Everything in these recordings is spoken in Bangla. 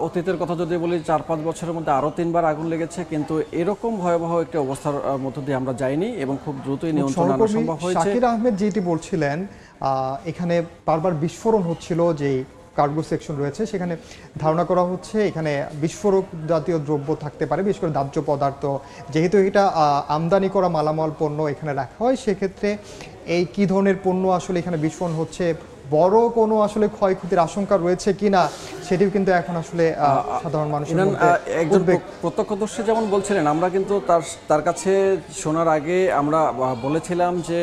অতীতের কথা যদি বলি ৪-৫ বছরের মধ্যে আরও ৩বার আগুন লেগেছে, কিন্তু এরকম ভয়াবহ একটি অবস্থার মধ্য দিয়ে আমরা যাইনি এবং খুব দ্রুতই নিয়ন্ত্রণ আনা সম্ভব হয়েছে। শাকির আহমেদ যেটি বলছিলেন, এখানে বারবার বিস্ফোরণ হচ্ছিল, যে কার্গো সেকশন রয়েছে সেখানে ধারণা করা হচ্ছে এখানে বিস্ফোরক জাতীয় দ্রব্য থাকতে পারে, বিশেষ করে দাহ্য পদার্থ। যেহেতু এটা আমদানি করা মালামাল পণ্য এখানে রাখা হয়, সেক্ষেত্রে এই কি ধরনের পণ্য আসলে এখানে বিস্ফোরণ হচ্ছে, বড় কোনো আসলে ক্ষয়ক্ষতির আশঙ্কা রয়েছে কিনা সেটিও কিন্তু এখন আসলে সাধারণ মানুষের মধ্যে একজন প্রত্যক্ষদর্শী যেমন বলছিলেন, আমরা কিন্তু তার কাছে শোনার আগে আমরা বলেছিলাম যে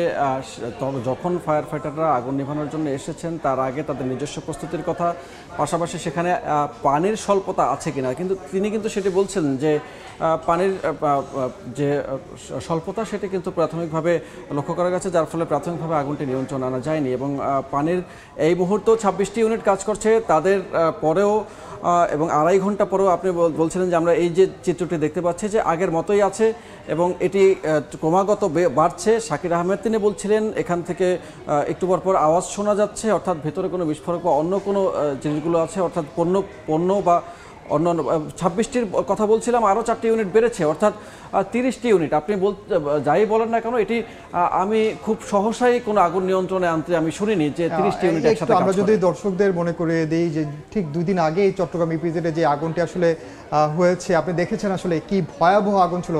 যখন ফায়ার ফাইটাররা আগুন নেভানোর জন্য এসেছেন তার আগে তাদের নিজস্ব প্রস্তুতির কথা, পাশাপাশি সেখানে পানির স্বল্পতা আছে কিনা, কিন্তু তিনি কিন্তু সেটি বলছেন যে পানির যে স্বল্পতা সেটি কিন্তু প্রাথমিকভাবে লক্ষ্য করা গেছে, যার ফলে প্রাথমিকভাবে আগুনটি নিয়ন্ত্রণ আনা যায়নি। এবং পানির এই মুহূর্তে 26টি ইউনিট কাজ করছে, তাদের পরেও এবং 2.5 ঘন্টা পরেও আপনি বলছিলেন যে আমরা এই যে চিত্রটি দেখতে পাচ্ছি যে আগের মতোই আছে এবং এটি ক্রমাগত বাড়ছে। শাকির আহমেদ তিনি বলছিলেন এখান থেকে একটু পর আওয়াজ শোনা যাচ্ছে, অর্থাৎ ভেতরে কোনো বিস্ফোরক বা অন্য কোনো জিনিসগুলো আছে, অর্থাৎ পণ্য বা অন্যান্য 26টির কথা বলছিলাম, আরও 4টি ইউনিট বেড়েছে, অর্থাৎ 30টি ইউনিট। আপনি যাই বলেন না কেন, এটি আমি খুব সহসাই কোনো আগুন নিয়ন্ত্রণে আনতে আমি শুনিনি যে 30টি ইউনিট একসাথে। আমরা যদি দর্শকদের মনে করিয়ে দিই যে ঠিক 2 দিন আগে এই চট্টগ্রাম ইপিজেডে যে আগুনটি আসলে হয়েছে, আপনি দেখেছেন আসলে কি ভয়াবহ আগুন ছিল।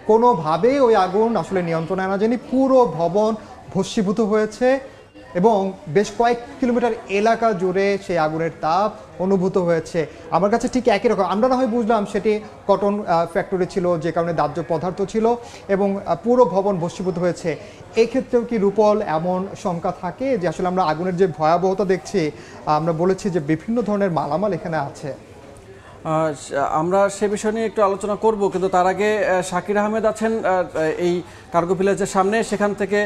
কোনোভাবেই ওই আগুন আসলে নিয়ন্ত্রণে আনা যায়নি, পুরো ভবন ভস্মীভূত হয়েছে এবং বেশ কয়েক কিলোমিটার এলাকা জুড়ে সেই আগুনের তাপ অনুভূত হয়েছে। আমার কাছে ঠিক একই রকম, আমরা না হয় বুঝলাম সেটি কটন ফ্যাক্টরি ছিল, যে কারণে দাহ্য পদার্থ ছিল এবং পুরো ভবন ভস্মীভূত হয়েছে। এক্ষেত্রেও কি রূপল এমন শঙ্কা থাকে যে আসলে আমরা আগুনের যে ভয়াবহতা দেখছি, আমরা বলেছি যে বিভিন্ন ধরনের মালামাল এখানে আছে। আমরা সে বিষয় নিয়ে একটু আলোচনা করব, কিন্তু তার আগে শাকির আহমেদ আছেন এই কার্গো ভিলেজের সামনে, সেখান থেকে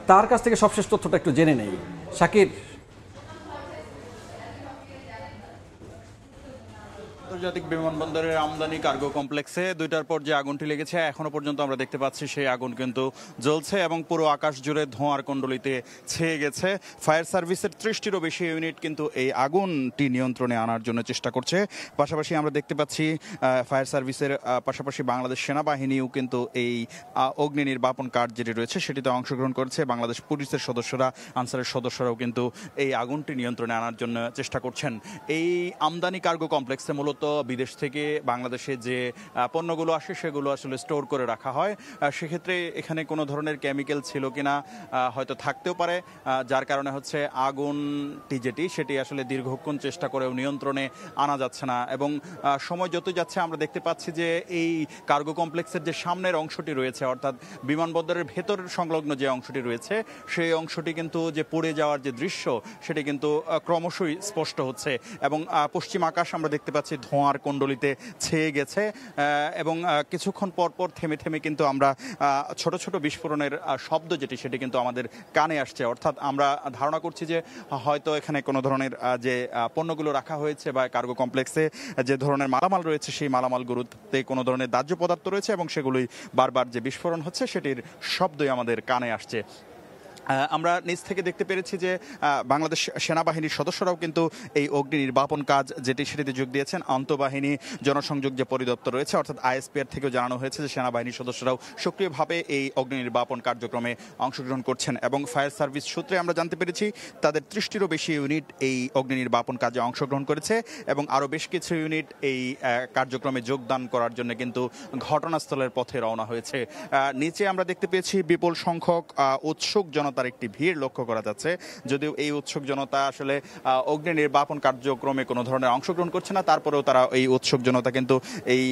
তার কাছ থেকে সবশেষ তথ্যটা একটু জেনে নেই। শাকির, আন্তর্জাতিক বিমানবন্দরের আমদানি কার্গো কমপ্লেক্সে 2টার পর যে আগুনটি লেগেছে, এখনো পর্যন্ত আমরা দেখতে পাচ্ছি সেই আগুন কিন্তু জ্বলছে এবং পুরো আকাশ জুড়ে ধোঁয়ার কুণ্ডলিতে ছেয়ে গেছে। ফায়ার সার্ভিসের 30টিরও বেশি ইউনিট কিন্তু এই আগুনটি নিয়ন্ত্রণে আনার জন্য চেষ্টা করছে। পাশাপাশি আমরা দেখতে পাচ্ছি ফায়ার সার্ভিসের পাশাপাশি বাংলাদেশ সেনাবাহিনীও কিন্তু এই অগ্নি নির্বাপন কাজ যেটি রয়েছে সেটিতে অংশগ্রহণ করেছে। বাংলাদেশ পুলিশের সদস্যরা, আনসারের সদস্যরাও কিন্তু এই আগুনটি নিয়ন্ত্রণে আনার জন্য চেষ্টা করছেন। এই আমদানি কার্গো কমপ্লেক্সে মূলত বিদেশ থেকে বাংলাদেশে যে পণ্যগুলো আসে সেগুলো আসলে স্টোর করে রাখা হয়। সেক্ষেত্রে এখানে কোনো ধরনের কেমিক্যাল ছিল কিনা হয়তো থাকতেও পারে, যার কারণে হচ্ছে আগুনটি সেটি আসলে দীর্ঘক্ষণ চেষ্টা করেও নিয়ন্ত্রণে আনা যাচ্ছে না। এবং সময় যত যাচ্ছে আমরা দেখতে পাচ্ছি যে এই কার্গো কমপ্লেক্সের যে সামনের অংশটি রয়েছে, অর্থাৎ বিমানবন্দরের ভেতর সংলগ্ন যে অংশটি রয়েছে, সেই অংশটি কিন্তু যে পড়ে যাওয়ার যে দৃশ্য সেটি কিন্তু ক্রমশই স্পষ্ট হচ্ছে। এবং পশ্চিম আকাশ আমরা দেখতে পাচ্ছি ধোঁয়ার কুণ্ডলিতে ছেয়ে গেছে এবং কিছুক্ষণ পর থেমে থেমে কিন্তু আমরা ছোট ছোট বিস্ফোরণের শব্দ সেটি কিন্তু আমাদের কানে আসছে। অর্থাৎ আমরা ধারণা করছি যে হয়তো এখানে কোনো ধরনের যে পণ্যগুলো রাখা হয়েছে বা কার্গো কমপ্লেক্সে যে ধরনের মালামাল রয়েছে, সেই মালামালগুলোতে কোনো ধরনের দাহ্য পদার্থ রয়েছে এবং সেগুলোই বারবার যে বিস্ফোরণ হচ্ছে সেটির শব্দই আমাদের কানে আসছে। আমরা নিচ থেকে দেখতে পেরেছি যে বাংলাদেশ সেনাবাহিনীর সদস্যরাও কিন্তু এই অগ্নি নির্বাপন কাজ সেটিতে যোগ দিয়েছেন। আন্তঃবাহিনী জনসংযোগ যে পরিদপ্তর রয়েছে, অর্থাৎ আইএসপিআর থেকেও জানানো হয়েছে যে সেনাবাহিনীর সদস্যরাও সক্রিয়ভাবে এই অগ্নি নির্বাপন কার্যক্রমে অংশগ্রহণ করছেন। এবং ফায়ার সার্ভিস সূত্রে আমরা জানতে পেরেছি তাদের 30টিরও বেশি ইউনিট এই অগ্নি নির্বাপন কাজে অংশগ্রহণ করেছে এবং আরও বেশ কিছু ইউনিট এই কার্যক্রমে যোগদান করার জন্য কিন্তু ঘটনাস্থলের পথে রওনা হয়েছে। নিচে আমরা দেখতে পেয়েছি বিপুল সংখ্যক উৎসুক জনতার একটি ভিড় লক্ষ্য করা যাচ্ছে। যদিও এই উৎসুক জনতা আসলে অগ্নি নির্বাপন কার্যক্রমে কোনো ধরনের অংশগ্রহণ করছে না, তারপরেও তারা এই উৎসুক জনতা কিন্তু এই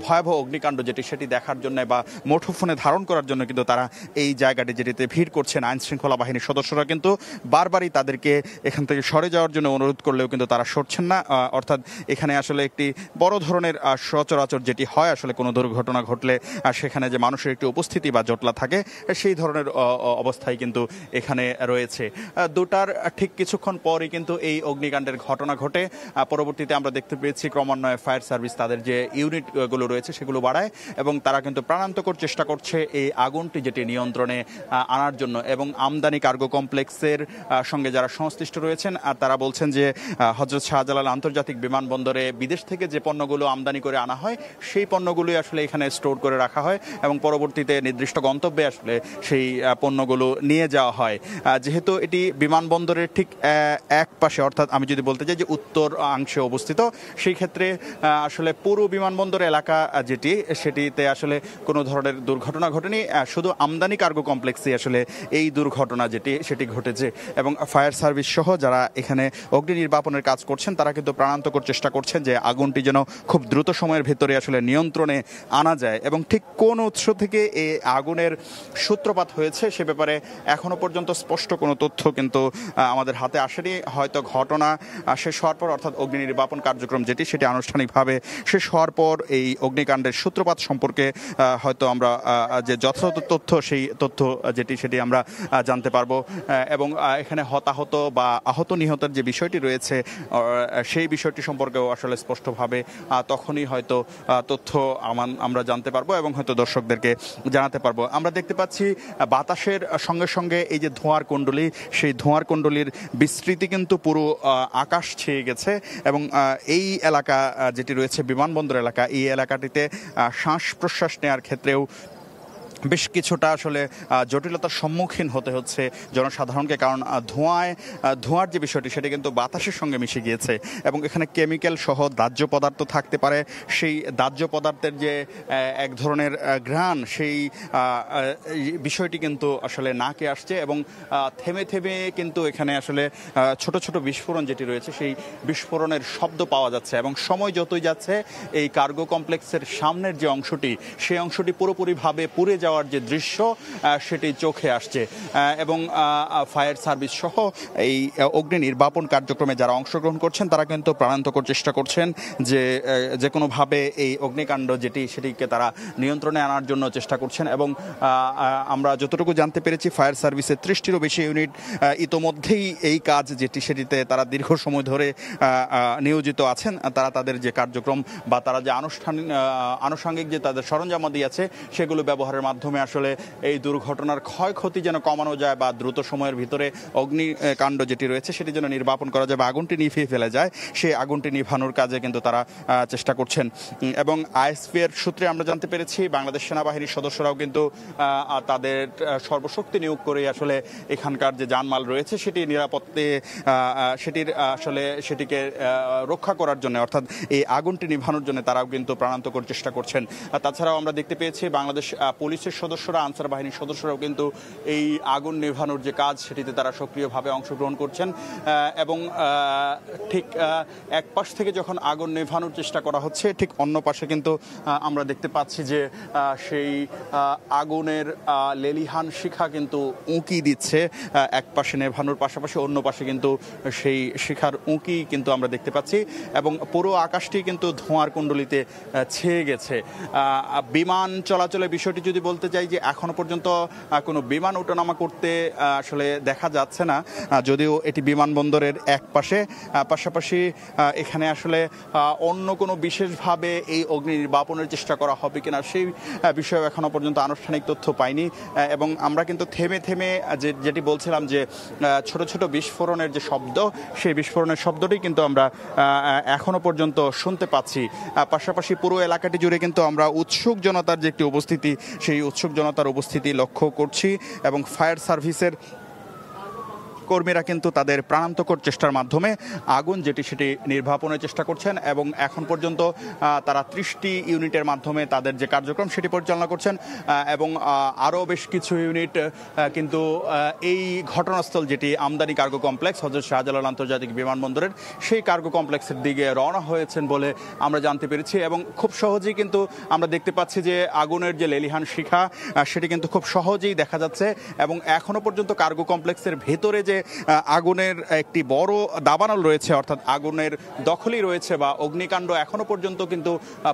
ভয়াবহ অগ্নিকাণ্ড সেটি দেখার জন্য বা মুঠোফোনে ধারণ করার জন্য কিন্তু তারা এই জায়গাটি যেটিতে ভিড় করছেন। আইন শৃঙ্খলা বাহিনীর সদস্যরা কিন্তু বারবারই তাদেরকে এখান থেকে সরে যাওয়ার জন্য অনুরোধ করলেও কিন্তু তারা সরছেন না। অর্থাৎ এখানে আসলে একটি বড় ধরনের সচরাচর যেটি হয় আসলে কোনো দুর্ঘটনা ঘটলে সেখানে যে মানুষের একটি উপস্থিতি বা জটলা থাকে, সেই ধরনের অবস্থায় কিন্তু এখানে রয়েছে। দুটার ঠিক কিছুক্ষণ পরই কিন্তু এই অগ্নিকাণ্ডের ঘটনা ঘটে। পরবর্তীতে আমরা দেখতে পেয়েছি ক্রমান্বয়ে ফায়ার সার্ভিস তাদের যে ইউনিটগুলো রয়েছে সেগুলো বাড়ায় এবং তারা কিন্তু প্রাণান্তকর চেষ্টা করছে এই আগুনটি যেটি নিয়ন্ত্রণে আনার জন্য। এবং আমদানি কার্গো কমপ্লেক্সের সঙ্গে যারা সংশ্লিষ্ট রয়েছেন তারা বলছেন যে হযরত শাহজালাল আন্তর্জাতিক বিমানবন্দরে বিদেশ থেকে যে পণ্যগুলো আমদানি করে আনা হয় সেই পণ্যগুলোই আসলে এখানে স্টোর করে রাখা হয় এবং পরবর্তীতে নির্দিষ্ট গন্তব্যে আসলে সেই পণ্যগুলো নিয়ে যাওয়া হয়। যেহেতু এটি বিমানবন্দরের ঠিক এক পাশে, অর্থাৎ আমি যদি বলতে চাই যে উত্তর অংশে অবস্থিত, সেই ক্ষেত্রে আসলে পুরো বিমানবন্দর এলাকা যেটি সেটিতে আসলে কোনো ধরনের দুর্ঘটনা ঘটেনি। শুধু আমদানি কার্গো কমপ্লেক্সে আসলে এই দুর্ঘটনা যেটি সেটি ঘটেছে এবং ফায়ার সার্ভিস সহ যারা এখানে অগ্নি নির্বাপনের কাজ করছেন তারা কিন্তু প্রাণান্তকর চেষ্টা করছেন যে আগুনটি যেন খুব দ্রুত সময়ের ভেতরে আসলে নিয়ন্ত্রণে আনা যায়। এবং ঠিক কোন উৎস থেকে এই আগুনের সূত্রপাত হয়েছে সে ব্যাপারে এখনো পর্যন্ত স্পষ্ট কোনো তথ্য কিন্তু আমাদের হাতে আসেনি। হয়তো ঘটনা শেষ হওয়ার পর, অর্থাৎ অগ্নি নির্বাপন কার্যক্রম যেটি সেটি আনুষ্ঠানিকভাবে শেষ হওয়ার পর এই অগ্নিকাণ্ডের সূত্রপাত সম্পর্কে হয়তো আমরা যে যথাযথ তথ্য সেই তথ্য যেটি সেটি আমরা জানতে পারবো। এবং এখানে হতাহত বা আহত নিহতের যে বিষয়টি রয়েছে সেই বিষয়টি সম্পর্কেও আসলে স্পষ্টভাবে তখনই হয়তো তথ্য আমরা জানতে পারবো এবং হয়তো দর্শকদেরকে জানাতে পারবো। আমরা দেখতে পাচ্ছি বাতাসের সঙ্গে সঙ্গে এই যে ধোঁয়ার কুণ্ডলী, সেই ধোঁয়ার কুণ্ডলীর বিস্তৃতি কিন্তু পুরো আকাশ ছেয়ে গেছে এবং এই এলাকা যেটি রয়েছে বিমানবন্দর এলাকা, এই এলাকাটিতে শ্বাস প্রশ্বাস নেওয়ার ক্ষেত্রেও বেশ কিছুটা আসলে জটিলতার সম্মুখীন হতে হচ্ছে জনসাধারণকে। কারণ ধোঁয়ার যে বিষয়টি সেটি কিন্তু বাতাসের সঙ্গে মিশে গিয়েছে এবং এখানে কেমিক্যাল সহ দাহ্য পদার্থ থাকতে পারে। সেই দাহ্য পদার্থের যে এক ধরনের ঘ্রাণ, সেই বিষয়টি কিন্তু আসলে নাকে আসছে এবং থেমে থেমে কিন্তু এখানে আসলে ছোট ছোট বিস্ফোরণ যেটি রয়েছে সেই বিস্ফোরণের শব্দ পাওয়া যাচ্ছে এবং সময় যতই যাচ্ছে এই কার্গো কমপ্লেক্সের সামনের যে অংশটি সেই অংশটি পুরোপুরিভাবে পুড়ে যাওয়ার যে দৃশ্য সেটি চোখে আসছে। এবং ফায়ার সার্ভিস সহ এই অগ্নি নির্বাপন কার্যক্রমে যারা অংশগ্রহণ করছেন তারা কিন্তু প্রাণান্তকর চেষ্টা করছেন যে কোনোভাবে এই অগ্নিকাণ্ড যেটি সেটিকে তারা নিয়ন্ত্রণে আনার জন্য চেষ্টা করছেন। এবং আমরা যতটুকু জানতে পেরেছি ফায়ার সার্ভিসের 30টিরও বেশি ইউনিট ইতোমধ্যেই এই কাজ যেটি সেটিতে তারা দীর্ঘ সময় ধরে নিয়োজিত আছেন। তারা তাদের যে কার্যক্রম বা তারা যে আনুষঙ্গিক যে তাদের সরঞ্জামাদি আছে সেগুলো ব্যবহারের মাধ্যমে আসলে এই দুর্ঘটনার ক্ষয়ক্ষতি যেন কমানো যায় বা দ্রুত সময়ের ভিতরে অগ্নিকাণ্ড যেটি রয়েছে সেটি যেন নির্বাপন করা যায় বা আগুনটি নিভিয়ে ফেলা যায়, সেই আগুনটি নিভানোর কাজে কিন্তু তারা চেষ্টা করছেন। এবং আইএসপি এর সূত্রে আমরা জানতে পেরেছি বাংলাদেশ সেনাবাহিনীর সদস্যরাও কিন্তু তাদের সর্বশক্তি নিয়োগ করে আসলে এখানকার যে জানমাল রয়েছে সেটি নিরাপত্তে সেটিকে রক্ষা করার জন্য, অর্থাৎ এই আগুনটি নিভানোর জন্য তারাও কিন্তু প্রাণান্তকর চেষ্টা করছেন। তাছাড়াও আমরা দেখতে পেয়েছি বাংলাদেশ পুলিশের সদস্যরা, আনসার বাহিনীর সদস্যরাও কিন্তু এই আগুন নেভানোর যে কাজ সেটিতে তারা সক্রিয়ভাবে অংশগ্রহণ করছেন। এবং ঠিক এক পাশ থেকে যখন আগুন নেভানোর চেষ্টা করা হচ্ছে ঠিক অন্য পাশে কিন্তু আমরা দেখতে পাচ্ছি যে সেই আগুনের লেলিহান শিখা কিন্তু উঁকি দিচ্ছে। এক পাশে নেভানোর পাশাপাশি অন্য পাশে কিন্তু সেই শিখার উঁকি কিন্তু আমরা দেখতে পাচ্ছি এবং পুরো আকাশটি কিন্তু ধোঁয়ার কুণ্ডলিতে ছেয়ে গেছে। বিমান চলাচলের বিষয়টি যদি বলতে চাই যে এখনো পর্যন্ত কোনো বিমান ওঠানামা করতে আসলে দেখা যাচ্ছে না, যদিও এটি বিমানবন্দরের এক পাশে। পাশাপাশি এখানে আসলে অন্য কোনো বিশেষভাবে এই অগ্নি নির্বাপনের চেষ্টা করা হবে কিনা সেই বিষয়ে এখনো পর্যন্ত আনুষ্ঠানিক তথ্য পাইনি। এবং আমরা কিন্তু থেমে থেমে যেটি বলছিলাম যে ছোট ছোট বিস্ফোরণের যে শব্দ, সেই বিস্ফোরণের শব্দটি কিন্তু আমরা এখনো পর্যন্ত শুনতে পাচ্ছি। পাশাপাশি পুরো এলাকাটি জুড়ে কিন্তু আমরা উৎসুক জনতার যে একটি উপস্থিতি, সেই উৎসুক জনতার উপস্থিতি লক্ষ্য করছি এবং ফায়ার সার্ভিসের কর্মীরা কিন্তু তাদের প্রাণান্তকর চেষ্টার মাধ্যমে আগুন যেটি সেটি নির্বাপনের চেষ্টা করছেন এবং এখন পর্যন্ত তারা 30টি ইউনিটের মাধ্যমে তাদের যে কার্যক্রম সেটি পরিচালনা করছেন। এবং আরও বেশ কিছু ইউনিট কিন্তু এই ঘটনাস্থল যেটি আমদানি কার্গো কমপ্লেক্স হযরত শাহজালাল আন্তর্জাতিক বিমানবন্দরের সেই কার্গো কমপ্লেক্সের দিকে রওনা হয়েছেন বলে আমরা জানতে পেরেছি। এবং খুব সহজেই কিন্তু আমরা দেখতে পাচ্ছি যে আগুনের যে লেলিহান শিখা সেটি কিন্তু খুব সহজেই দেখা যাচ্ছে এবং এখনো পর্যন্ত কার্গো কমপ্লেক্সের ভেতরে যে আগুনের একটি বড় দাবানল রয়েছে, অর্থাৎ আগুনের দখলই রয়েছে বা অগ্নিকাণ্ড এখনো পর্যন্ত কিন্তু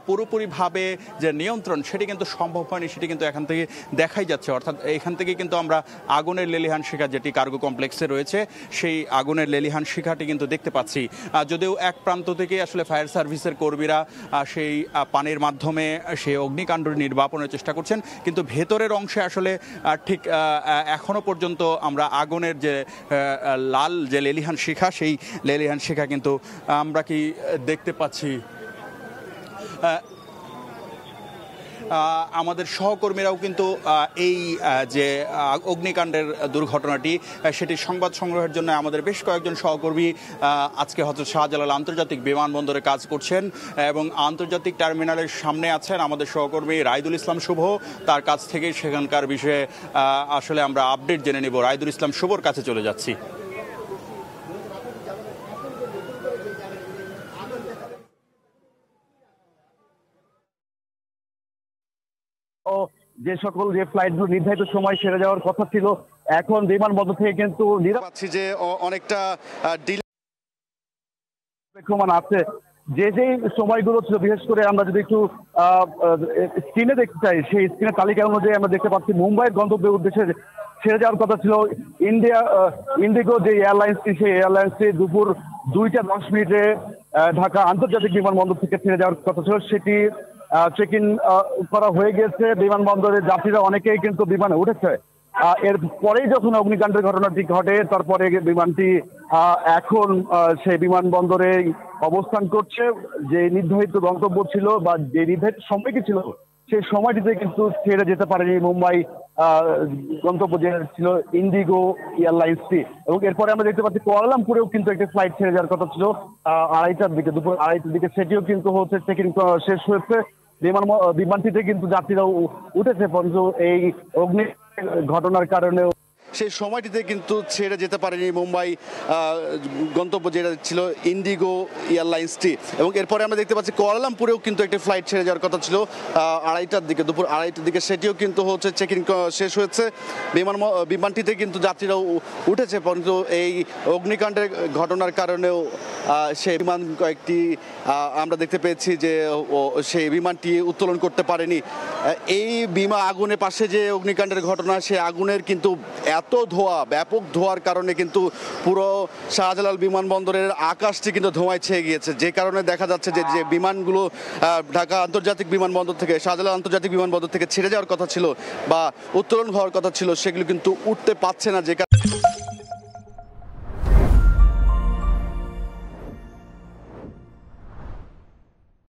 পুরোপুরিভাবে যে নিয়ন্ত্রণ সেটি কিন্তু সম্ভব হয়নি, সেটি কিন্তু এখান থেকে দেখাই যাচ্ছে। অর্থাৎ এখান থেকে কিন্তু আমরা আগুনের লেলিহান শিখা যেটি কার্গো কমপ্লেক্সে রয়েছে সেই আগুনের লেলিহান শিখাটি কিন্তু দেখতে পাচ্ছি। যদিও এক প্রান্ত থেকে আসলে ফায়ার সার্ভিসের কর্মীরা সেই পানির মাধ্যমে সেই অগ্নিকাণ্ড নির্বাপনের চেষ্টা করছেন, কিন্তু ভেতরের অংশে আসলে ঠিক এখনো পর্যন্ত আমরা আগুনের যে লাল যে লেলিহান শিখা সেই লেলিহান শিখা কিন্তু আমরা কি দেখতে পাচ্ছি। আমাদের সহকর্মীরাও কিন্তু এই যে অগ্নিকাণ্ডের দুর্ঘটনাটি সেটি সংবাদ সংগ্রহের জন্য আমাদের বেশ কয়েকজন সহকর্মী আজকে হযরত শাহজালাল আন্তর্জাতিক বিমানবন্দরে কাজ করছেন এবং আন্তর্জাতিক টার্মিনালের সামনে আছেন আমাদের সহকর্মী রাইদুল ইসলাম শুভ। তার কাছ থেকে সেখানকার বিষয়ে আসলে আমরা আপডেট জেনে নিব। রাইদুল ইসলাম শুভর কাছে চলে যাচ্ছি। যে সকল যে ফ্লাইটগুলো নির্ধারিত সময় সেরে যাওয়ার কথা ছিল এখন বিমানবন্দর থেকে কিন্তু পাচ্ছি যে অনেকটা প্রমাণ আছে। যে যে সময়গুলো ছিল বিশেষ করে আমরা যদি একটু স্ক্রিনে দেখতে চাই, সেই স্ক্রিনের তালিকা অনুযায়ী আমরা দেখতে পাচ্ছি মুম্বাইয়ের গন্তব্যের উদ্দেশ্যে ছেড়ে যাওয়ার কথা ছিল ইন্ডিগো যে এয়ারলাইন্সটি, সেই এয়ারলাইন্সটি দুপুর 2:10 ঢাকা আন্তর্জাতিক বিমানবন্দর থেকে ছেড়ে যাওয়ার কথা ছিল। সেটি চেক ইন করা হয়ে গেছে। বিমানবন্দরের যাত্রীরা অনেকেই কিন্তু বিমানে উঠেছে। এর পরেই যখন অগ্নিকাণ্ডের ঘটনাটি ঘটে তারপরে বিমানটি এখন সেই বিমানবন্দরে অবস্থান করছে। যে নির্ধারিত গন্তব্য ছিল বা যে নির্ধারিত সময়টি ছিল সেই সময়টিতে কিন্তু ছেড়ে যেতে পারেনি মুম্বাই গন্তব্য যে ছিল ইন্ডিগো এয়ারলাইন্সটি। এবং এরপরে আমরা দেখতে পাচ্ছি কুয়ালালামপুরেও কিন্তু একটি ফ্লাইট ছেড়ে যাওয়ার কথা ছিল 2:30টার দিকে, দুপুর 2:30টার দিকে। সেটিও কিন্তু হচ্ছে চেক ইন শেষ হয়েছে। বিমানটিতে কিন্তু যাত্রীরা উঠেছে, পর্যন্ত এই অগ্নি ঘটনার কারণেও সেই সময়টিতে কিন্তু ছেড়ে যেতে পারেনি মুম্বাই গন্তব্য যেটা ছিল ইন্ডিগো এয়ারলাইন্সটি। এবং এরপরে আমরা দেখতে পাচ্ছি কুয়ালালামপুরেও কিন্তু একটি ফ্লাইট ছেড়ে যাওয়ার কথা ছিল 2:30টার দিকে, দুপুর 2:30টার দিকে। সেটিও কিন্তু হচ্ছে চেক ইন শেষ হয়েছে। বিমানটিতে কিন্তু যাত্রীরাও উঠেছে, পর্যন্ত এই অগ্নিকাণ্ডের ঘটনার কারণেও সেই বিমান কয়েকটি আমরা দেখতে পেয়েছি যে সেই বিমানটি উত্তোলন করতে পারেনি। এই আগুনের পাশে যে অগ্নিকাণ্ডের ঘটনা, সেই আগুনের কিন্তু এত ধোঁয়া, ব্যাপক ধোঁয়ার কারণে কিন্তু পুরো শাহজালাল বিমানবন্দরের আকাশটি কিন্তু ধোঁয়ায় ছেয়ে গিয়েছে। যে কারণে দেখা যাচ্ছে যে বিমানগুলো ঢাকা আন্তর্জাতিক বিমানবন্দর থেকে, শাহজালাল আন্তর্জাতিক বিমানবন্দর থেকে ছেড়ে যাওয়ার কথা ছিল বা উত্তোলন হওয়ার কথা ছিল, সেগুলো কিন্তু উঠতে পারছে না। যে